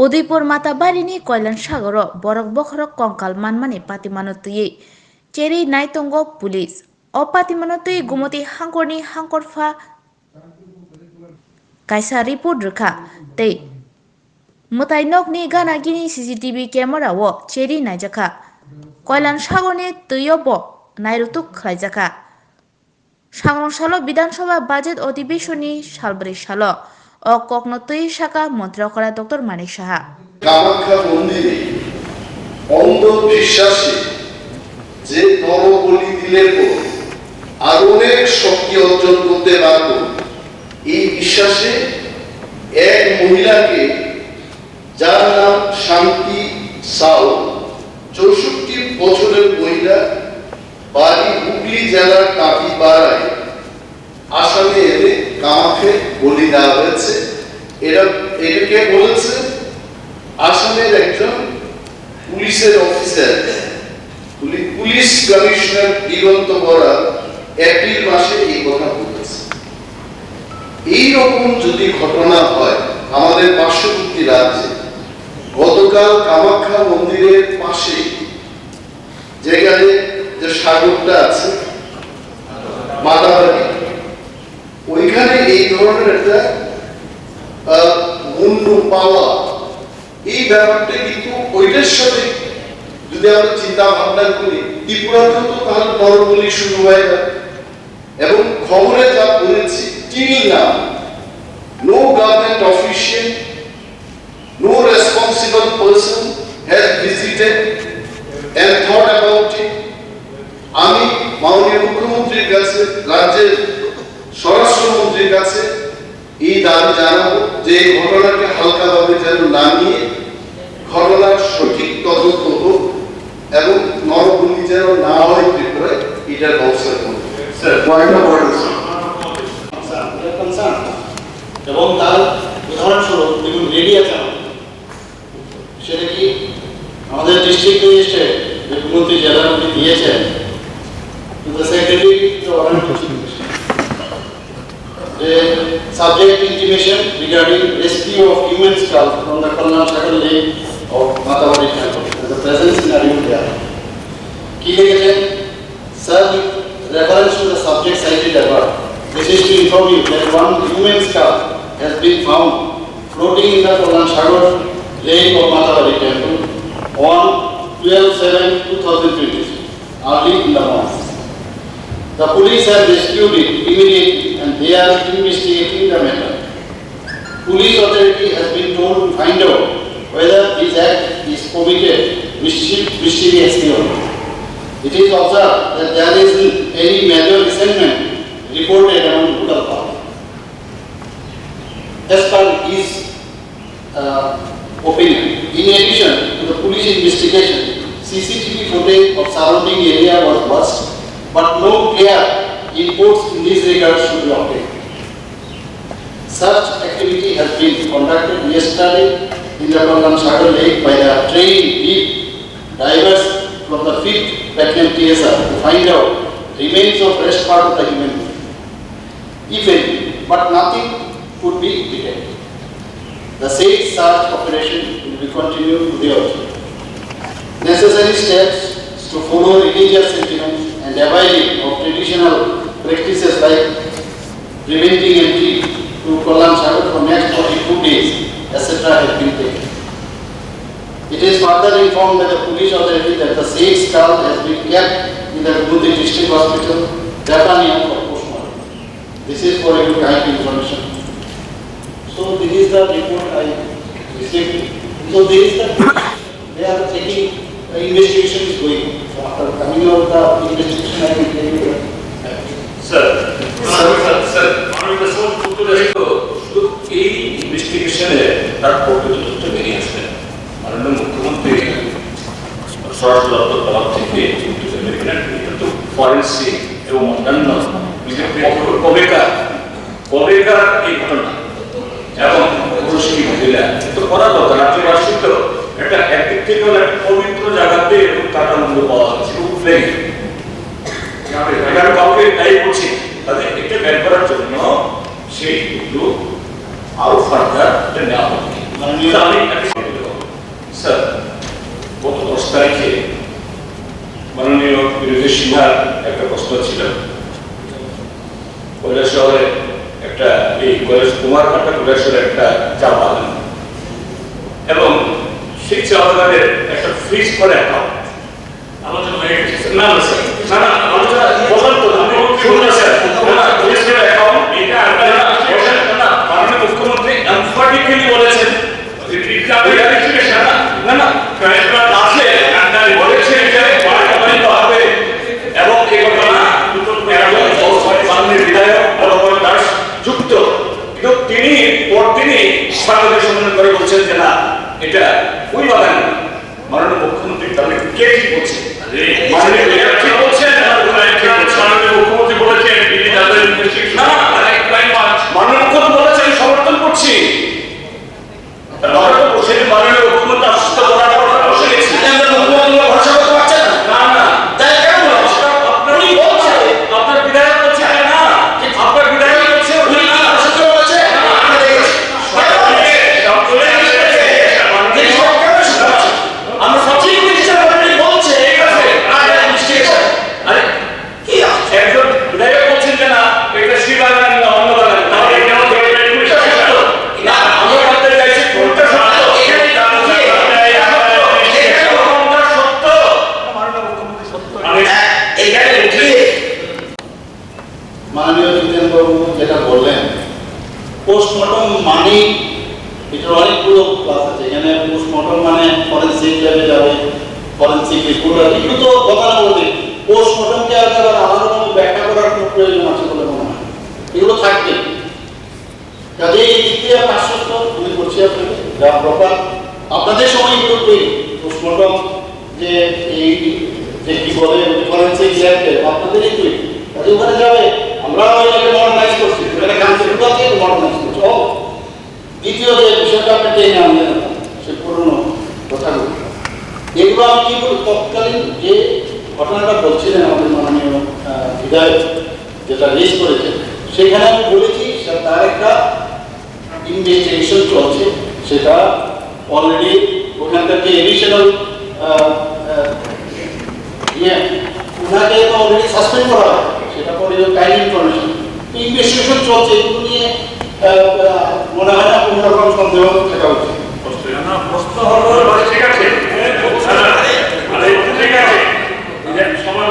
उदयपुर माताबारिनि कल्याण सागर बरक बखरक कंकाल मानमानि पातिमानो तुयै cherry नायतंगो police अ पातिमानो तुयै गुमति हांकरनि हांकरफा कायसा report रखा तै मुताइनकनि गानागिनि सीसीटीवी कैमरा वो चेरी नायजाखा कल्याण सागरनि तुयबो नायरुतुक खायजाखा सांग्रंसालो विधानसभा बाजेट अधिवेशननि सालब्रै सालो अ ककनो तुई शाखा मन्त्री डॉक्टर मानिक साहा কামাখ্যা মন্দিরে অন্ধ বিশ্বাসে যে নরবলি দিলের পর আর অনেক শক্তি অর্জন করতে পারব এই বিশ্বাসে এক মহিলাকে যার নাম শান্তি সাউ 64 বছরের মহিলা বাড়ি হুগলি জেলার কাটিপাড়ায় আসামে এনে কামাখ্যা বলি দেওয়া হয়েছে। এটাকে বলেছে আসামের একজন পুলিশের অফিসার পুলিশ কমিশনার দিগন্ত বরা এপ্রিল মাসে এই কথা বলেছে। এইরকম যদি ঘটনা হয় আমাদের পার্শ্ববর্তী রাজ্যে, গতকাল কামাখ্যা মন্দিরের পাশে যেখানে যে সাগরটা আছে মাতাবাড়ি, ওইখানে এই ধরনের একটা মুন্ডু পাওয়া, এই ব্যাপারটা কিন্তু ওইটার সাথে যদি আমরা চিন্তা ভাবনা করি ত্রিপুরাতে তো তাহলে নরবলি শুরু হয়ে যাবে। এবং খবরে যা পড়েছি till now no government official no responsible person has visited and thought about it. আমি মাননীয় মুখ্যমন্ত্রীর কাছে, রাজ্যের স্বরাষ্ট্রমন্ত্রীর কাছে এই দাবি জানাবো যে এই ঘটনাকে হালকাভাবে যেন না নিয়ে ঘটনার সঠিক তদন্ত হোক এবং নরবলি যেন না হয় ত্রিপুরায়, এটার ব্যবস্থা করবে। এবং তার উদাহরণস্বরূপ দেখুন রেডি আছে সেটা কি আমাদের ডিস্ট্রিক্ট ম্যাজিস্ট্রেট মুখ্যমন্ত্রী জেলার মধ্যে দিয়েছেন subject intimation regarding rescue of human skull from the Koklam lake of Matawari temple. The presence in Ariu there. Ki likheten, sir, with reference to the subject cited above, this is to inform you that one human skull has been found floating in the Koklam lake of Matawari temple on 12/7/2023, early in the morning. The police have rescued it immediately and they are investigating the matter. Police authority has been told to find out whether this act is committed mischievously or not. It is observed that there isn't any major resentment reported among local public. As per his opinion, in addition to the police investigation, CCTV footage of surrounding area was watched, but no clear inputs in this regard should be obtained. Such activity has been conducted yesterday in the Koklam lake by the trained deep divers from the 5th Battalion TSR to find out remains of rest part of the human body, if any, but nothing could be detected. The said search operation will be continued to the object. Necessary steps to follow religious sentiments and abiding of traditional practices like preventing entry to Koklam for next 42 days, etc. have been taken. It is further informed by the police authority that the said skull has been kept in the Gumti District Hospital, Japania for postmortem. This is for your kind information. So this is the report I received. So there is the they are checking. The investigation is going. So after coming out the investigation, I will tell you that. Sir, এই ইনভেস্টিগেশনে তার প্রকৃত বেরিয়ে আসবে। মাননীয় মুখ্যমন্ত্রী স্বরাষ্ট্র দপ্তর তরফ থেকে কিন্তু ফরেন্সিক এবং অন্যান্য কবেকার এই ঘটনা এবং পুরুষ কি মহিলা তো করা দরকার। রাজ্যবাসী তো একটা একদিক থেকে হলো একটা পবিত্র জায়গাতে এরকম কাটার মূল্য পাওয়া যাচ্ছে উঠলেই আমি কাউকে তাই বলছি তাদের এটা বের করার জন্য সেই আরো ফার্দার নেওয়া হবে। আমি প্রশ্ন ছিল। কৈলাস শহরে একটা এই কৈলাস কুমারঘাটা কৈলাসের একটা চা বাগান এবং সেই চা বাগানের একটা ফ্রিজ করে অ্যাকাউন্ট আলোচনা হয়ে গেছে। না না স্যার, না না আলোচনা বলেন তো, আমি শুনুন স্যার, ফ্রিজ করে অ্যাকাউন্ট এটা আপনারা বলেন না, মাননীয় মুখ্যমন্ত্রী এমফাটিক্যালি বলেছেন না না আছে বলেছেন যে বাড়িতে হবে এবং এই ঘটনা মাননীয় বিধায়ক বড় দাস যুক্ত, কিন্তু তিনি পরদিনই সাংবাদিক সম্মেলন করে বলছেন যে না এটা ওই বাগান না। মাননীয় মুখ্যমন্ত্রী তাহলে কে কি বলছে? মাননীয় বিধায়ক ঠিক বলছেন, মাননীয় মুখ্যমন্ত্রী বলেছেন মাননীয় মুখ্যমন্ত্রী বলেছেন সমর্থন করছি। মাননীয় মুখ্যমন্ত্রী আশ্বস্ত করার পর বসে গেছি, মুখ্যমন্ত্রী ভরসা করতে পারছেন না। না না তাই কেন আপনার বিধায়ক বলছে না, আপনার বিধায়ক বলছে উনি কি অসুস্থ বলেছে আমরা সঠিক বিচার বলছে আরে কি একজন বিধায়ক বলছেন যে না এটা শ্রী বাগান না অন্য বাগান, তাহলে কেন না আমরা বলতে চাইছি কোনটা সত্য মাননীয় জিতেন্দ্রবাবু যেটা বললেন, পোস্টমর্টম মানে এটার অনেকগুলো ক্লাস আছে। এখানে পোস্টমর্টম মানে ফরেন্সিক ল্যাবে যাবে, ফরেন্সিক রিপোর্ট, এগুলো তো গতানুগতিক। পোস্টমর্টমকে আলাদা আলাদাভাবে ব্যাখ্যা করার কোনো প্রয়োজন আছে বলে মনে হয়, এগুলো থাকবে। কাজে এই দিক দিয়ে আমি আশ্বস্ত আমি করছি আপনাকে যা প্রপার আপনাদের সময় এগুলো তৈরি পোস্টমর্টম যে এই যে কি বলে ফরেন্সিক ল্যাবে আপনাদেরই তৈরি, কাজে ওখানে যাবে। আমরাও এটাকে মডার্নাইজ করছি, এখানে কান্ট্রিগুলোকে মডার্নাইজ করছি। দ্বিতীয় যে বিষয়টা আপনি টেনে আনলেন সে পুরনো কথাগুলো, এগুলো আমি কি বলি, তৎকালীন যে ঘটনাটা বলছিলেন আমাদের মাননীয় বিধায়ক যেটা রেজ করেছেন, সেখানে আমি বলেছি তার একটা ইনভেস্টিগেশন চলছে, সেটা অলরেডি ওখানকার যে এডিশনাল ওনাকে তো অলরেডি সাসপেন্ড করা হয়, সেটা পরে টাইম ইনফরমেশন ইনভেস্টিগেশন চলছে। এগুলো নিয়ে মনে হয় না কোনো রকম সন্দেহ থাকা উচিত। প্রশ্ন হলো ঠিক আছে, ঠিক আছে সময়